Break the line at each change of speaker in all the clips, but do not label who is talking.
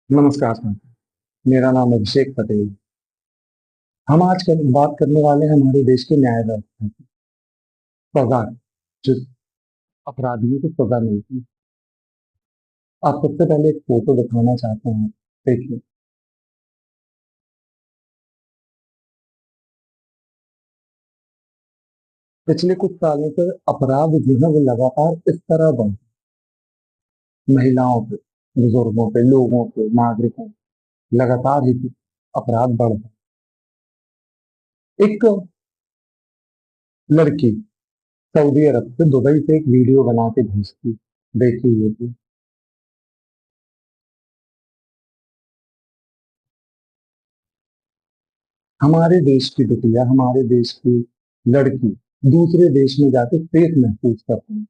नमस्कार सर। मेरा नाम अभिषेक पटेल। हम आज बात करने वाले हैं हमारे देश के न्याय व्यवस्था की। सजा, जो अपराधियों को सजा मिलती है। आप सबसे पहले एक फोटो दिखाना चाहते हैं। देखिए, पिछले कुछ सालों से अपराध जो है वो लगातार इस तरह बढ़, महिलाओं पे, बुजुर्गों पे, लोगों पे, नागरिकों पे लगातार ही अपराध बढ़ रहे हैं। एक लड़की सऊदी अरब से दुबई से एक वीडियो बना के भेजती, देखिए ये। हमारे देश की बिटिया, हमारे देश की लड़की दूसरे देश में जाके सेफ महसूस करती है।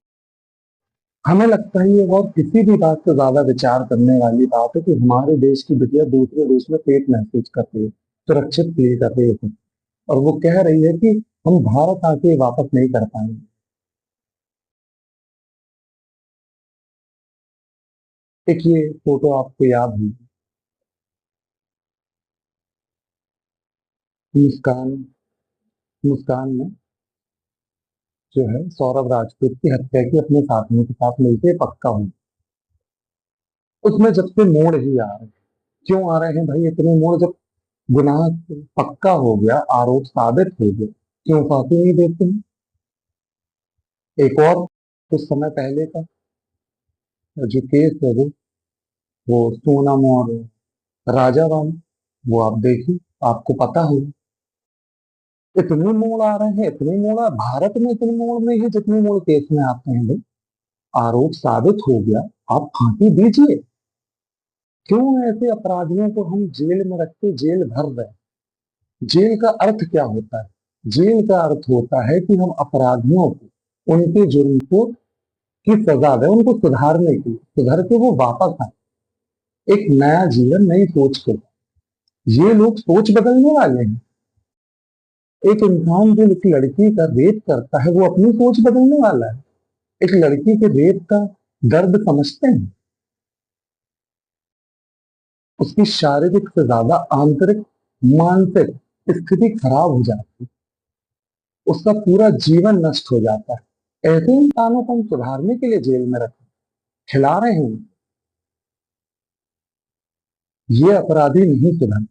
हमें लगता है ये बहुत किसी भी बात से ज्यादा विचार करने वाली बात है कि हमारे देश की बिटिया दूसरे देश में सेफ महसूस करती है, सुरक्षित फील कर रही है, और वो कह रही है कि हम भारत आके वापस नहीं कर पाएंगे। एक ये फोटो आपको याद है, मुस्कान, मुस्कान ने जो है सौरभ राजपूत की हत्या की अपने साथियों के साथ मिलकर पक्का हुई। उसमें जब से मोड़ ही आ रहे हैं। क्यों आ रहे हैं भाई इतने मोड़? जब गुनाह पक्का हो गया, आरोप साबित हो गया, क्यों फांसी नहीं देते हैं? एक और कुछ समय पहले का जो केस है, वो सोनम और राजा राम, वो आप देखिए, आपको पता होगा। इतने मोड़ आ रहे हैं, इतने मोड़ भारत में इतने मोड़ नहीं है जितने मोड़ केस में आते हैं भाई। आरोप साबित हो गया, आप फांसी दीजिए। क्यों ऐसे अपराधियों को हम जेल में रख के जेल भर रहे हैं? जेल का अर्थ क्या होता है? जेल का अर्थ होता है कि हम अपराधियों को उनके जुर्म को की सजा दें, उनको सुधारने की, सुधर के वो वापस आए एक नया जीवन, नई सोच के। ये लोग सोच बदलने वाले हैं। एक इंसान जो एक लड़की का रेप करता है वो अपनी सोच बदलने वाला है? एक लड़की के रेप का दर्द समझते हैं? उसकी शारीरिक से ज्यादा आंतरिक, मानसिक स्थिति खराब हो जाती है, उसका पूरा जीवन नष्ट हो जाता है। ऐसे इंसानों को हम सुधारने के लिए जेल में रखें, खिला रहे हैं? ये अपराधी नहीं सुधर,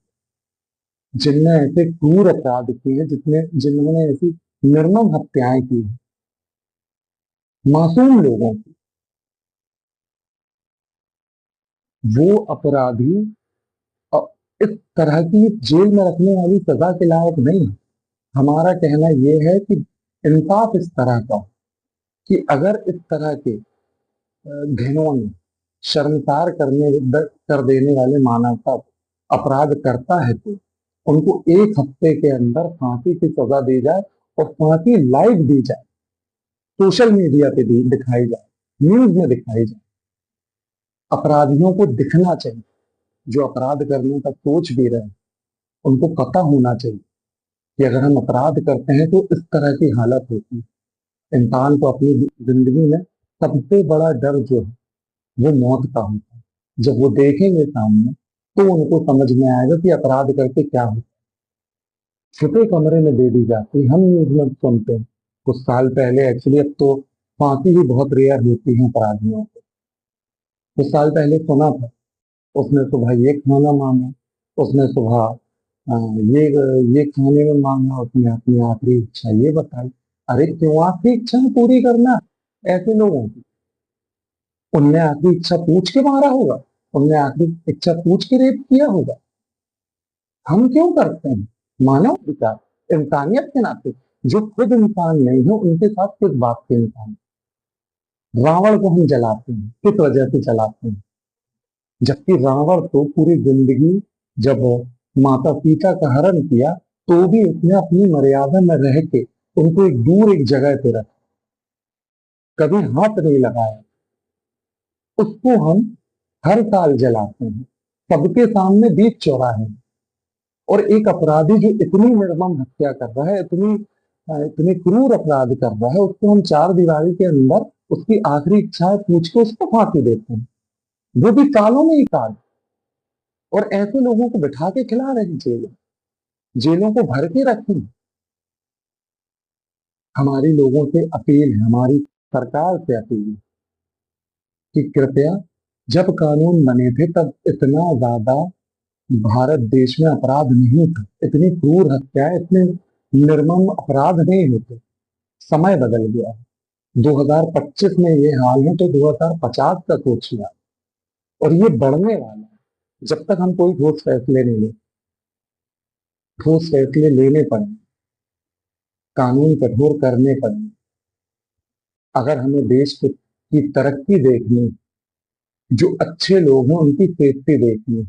जिनने ऐसे क्रूर अपराध किए हैं, जितने जिन्होंने ऐसी निर्मम हत्याएं की हैं मासूम लोगों की, वो अपराधी अ, इस तरह की जेल में रखने वाली सजा के लायक नहीं है। हमारा कहना यह है कि इंसाफ इस तरह का हो कि अगर इस तरह के घिनौने, शर्मसार कर देने वाले मानवता अपराध करता है तो उनको एक हफ्ते के अंदर फांसी की सजा दी जाए, और फांसी लाइव दी जाए, सोशल मीडिया पे दिखाई जाए, न्यूज में दिखाई जाए। अपराधियों को दिखना चाहिए, जो अपराध करने का सोच भी रहे उनको पता होना चाहिए कि अगर हम अपराध करते हैं तो इस तरह की हालत होती है। इंसान को अपनी जिंदगी में सबसे बड़ा डर जो है वो मौत का होता है। जब वो देखेंगे सामने तो उनको समझ में आएगा कि अपराध करके क्या होता है। छुपे कमरे में दे दी जाती है, हम न्यूज में सुनते हैं। कुछ साल पहले, एक्चुअली अब तो फांसी भी बहुत रेयर होती है अपराधियों को। कुछ साल पहले सुना था, उसने सुबह ये खाना मांगा, उसने सुबह ये ये खाने में मांगा, उसने अपनी आखिरी इच्छा ये बताई। अरे क्यों आखिरी इच्छा पूरी करना ऐसे लोगों की? उनने आखिरी इच्छा पूछ के मारा होगा, उनने आखिरी इच्छा पूछ के रेप किया होगा। हम क्यों करते हैं? मानव विचार, इंसानियत के नाते। जो खुद इंसान नहीं है उनके साथ किस बात के इंसान? रावण को हम जलाते हैं, किस वजह से जलाते हैं? जबकि रावण तो पूरी जिंदगी, जब माता सीता का हरण किया तो भी उसने अपनी मर्यादा में रह के उनको एक दूर एक जगह पे रखा, कभी हाथ नहीं लगाया। उसको हम हर साल जलाते हैं, सबके सामने बीच चौराहे। और एक अपराधी जो इतनी निर्मम हत्या कर रहा है, इतनी क्रूर अपराध कर रहा है, उसको हम चार दीवारी के अंदर उसकी आखिरी इच्छा पूछ के उसको फांसी देते हैं, वो भी सालों में ही साल। और ऐसे लोगों को बिठा के खिला रहे हैं जेलों, जेलों को भर के रखें। हमारी लोगों से अपील है, हमारी सरकार से अपील है कि कृपया, जब कानून बने थे तब इतना ज्यादा भारत देश में अपराध नहीं था, इतनी क्रूर हत्याएं, इतने निर्मम अपराध नहीं होते। समय बदल गया है। 2025 में ये हाल है तो 2050 का सोचिए आप। और ये बढ़ने वाला है जब तक हम कोई ठोस फैसले नहीं ले। ठोस फैसले लेने पड़ेंगे, कानून कठोर करने पड़ेंगे। अगर हमें देश की तरक्की देखनी, जो अच्छे लोग हैं उनकी सेफ्टी देखनी,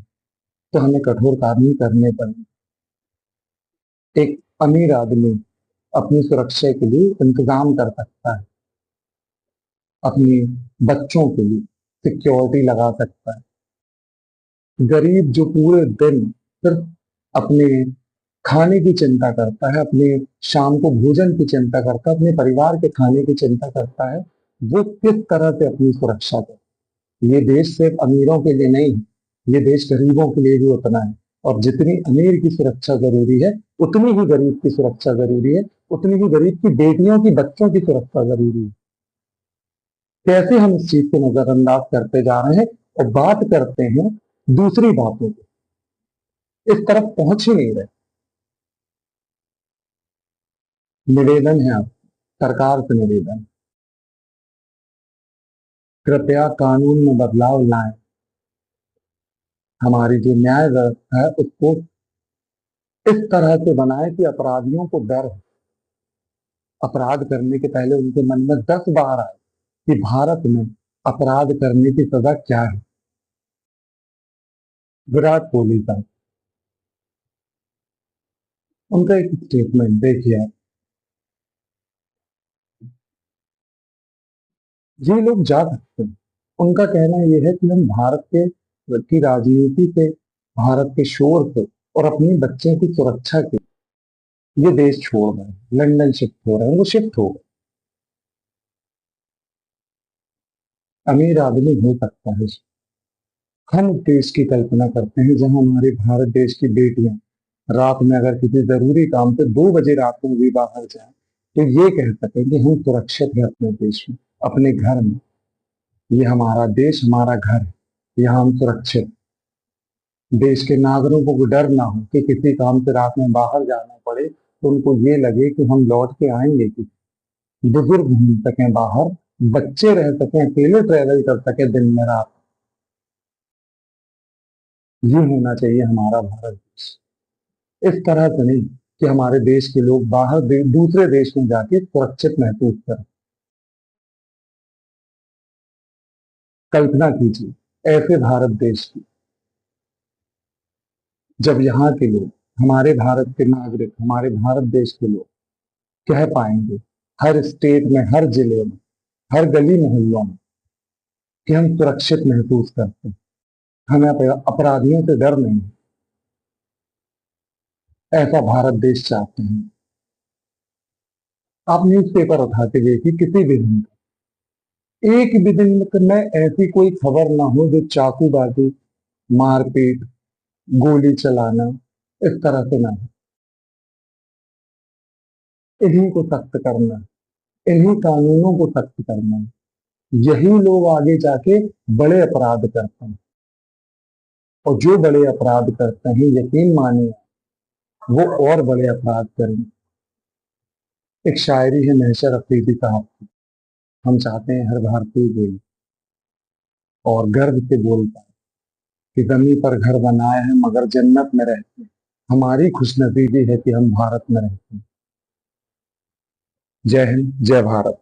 तो हमें कठोर कानून करने पड़ेंगे। एक अमीर आदमी अपनी सुरक्षा के लिए इंतजाम कर सकता है, अपने बच्चों के लिए सिक्योरिटी लगा सकता है। गरीब जो पूरे दिन सिर्फ अपने खाने की चिंता करता है, अपने शाम को भोजन की चिंता करता है, अपने परिवार के खाने की चिंता करता है, वो किस तरह से अपनी सुरक्षा करे। ये देश सिर्फ अमीरों के लिए नहीं है, ये देश गरीबों के लिए भी उतना है। और जितनी अमीर की सुरक्षा जरूरी है, उतनी ही गरीब की सुरक्षा जरूरी है, उतनी ही गरीब की बेटियों की, बच्चों की सुरक्षा जरूरी है। कैसे हम इस चीज को नजरअंदाज करते जा रहे हैं और बात करते हैं दूसरी बातों को, इस तरफ पहुंच ही नहीं रहे। निवेदन है आप, सरकार से निवेदन, कृपया कानून में बदलाव लाएं। हमारी जो न्याय व्यवस्था है उसको इस तरह से बनाएं कि अपराधियों को डर हो, अपराध करने के पहले उनके मन में 10 बार आए कि भारत में अपराध करने की सजा क्या है। विराट कोहली साहब, उनका एक स्टेटमेंट देखिए आप। ये लोग जा सकते हैं, उनका कहना यह है कि हम भारत के की राजनीति से, भारत के शोर से और अपने बच्चे की सुरक्षा के ये देश छोड़ रहे हैं, लंदन शिफ्ट हो रहे हैं, वो शिफ्ट हो गए। अमीर आदमी हो सकता है। हम देश की कल्पना करते हैं जहां हमारे भारत देश की बेटियां रात में अगर किसी जरूरी काम से 2 बजे रात में भी बाहर जाए तो ये कह सकें कि हम सुरक्षित हैं अपने देश में, अपने घर में। ये हमारा देश, हमारा घर है, यहाँ हम सुरक्षित। देश के नागरिकों को डर ना हो कि किसी काम से रात में बाहर जाना पड़े तो उनको ये लगे कि हम लौट के आएंगे, कि बुजुर्ग घूम सकें बाहर, बच्चे रह सकें, अकेले ट्रेवल कर सके दिन में रात। ये होना चाहिए हमारा भारत देश। इस तरह से नहीं कि हमारे देश के लोग बाहर दूसरे देश में जाके सुरक्षित महसूस करें। कल्पना कीजिए ऐसे भारत देश की, जब यहाँ के लोग, हमारे भारत के नागरिक, हमारे भारत देश के लोग कह पाएंगे हर स्टेट में, हर जिले में, हर गली मोहल्लों में कि हम सुरक्षित महसूस करते हैं, हमें अपराधियों से डर नहीं है। ऐसा भारत देश चाहते हैं। आप न्यूज़पेपर उठा के देखिए, किसी भी दिन एक भी दिन में ऐसी कोई खबर ना हो जो चाकूबाजी, मारपीट, गोली चलाना इस तरह से ना हो। इन्हीं को सख्त करना है, इन्हीं कानूनों को सख्त करना है। यही लोग आगे जाके बड़े अपराध करते हैं, और जो बड़े अपराध करते हैं यकीन मानिए वो और बड़े अपराध करेंगे। एक शायरी है महशर अफरीदी साहब की, हम चाहते हैं हर भारतीय बोले और गर्व से बोल पाए कि जमीन पर घर बनाए हैं मगर जन्नत में रहते हैं। हमारी खुशनसीबी है कि हम भारत में रहते हैं। जय हिंद, जय भारत।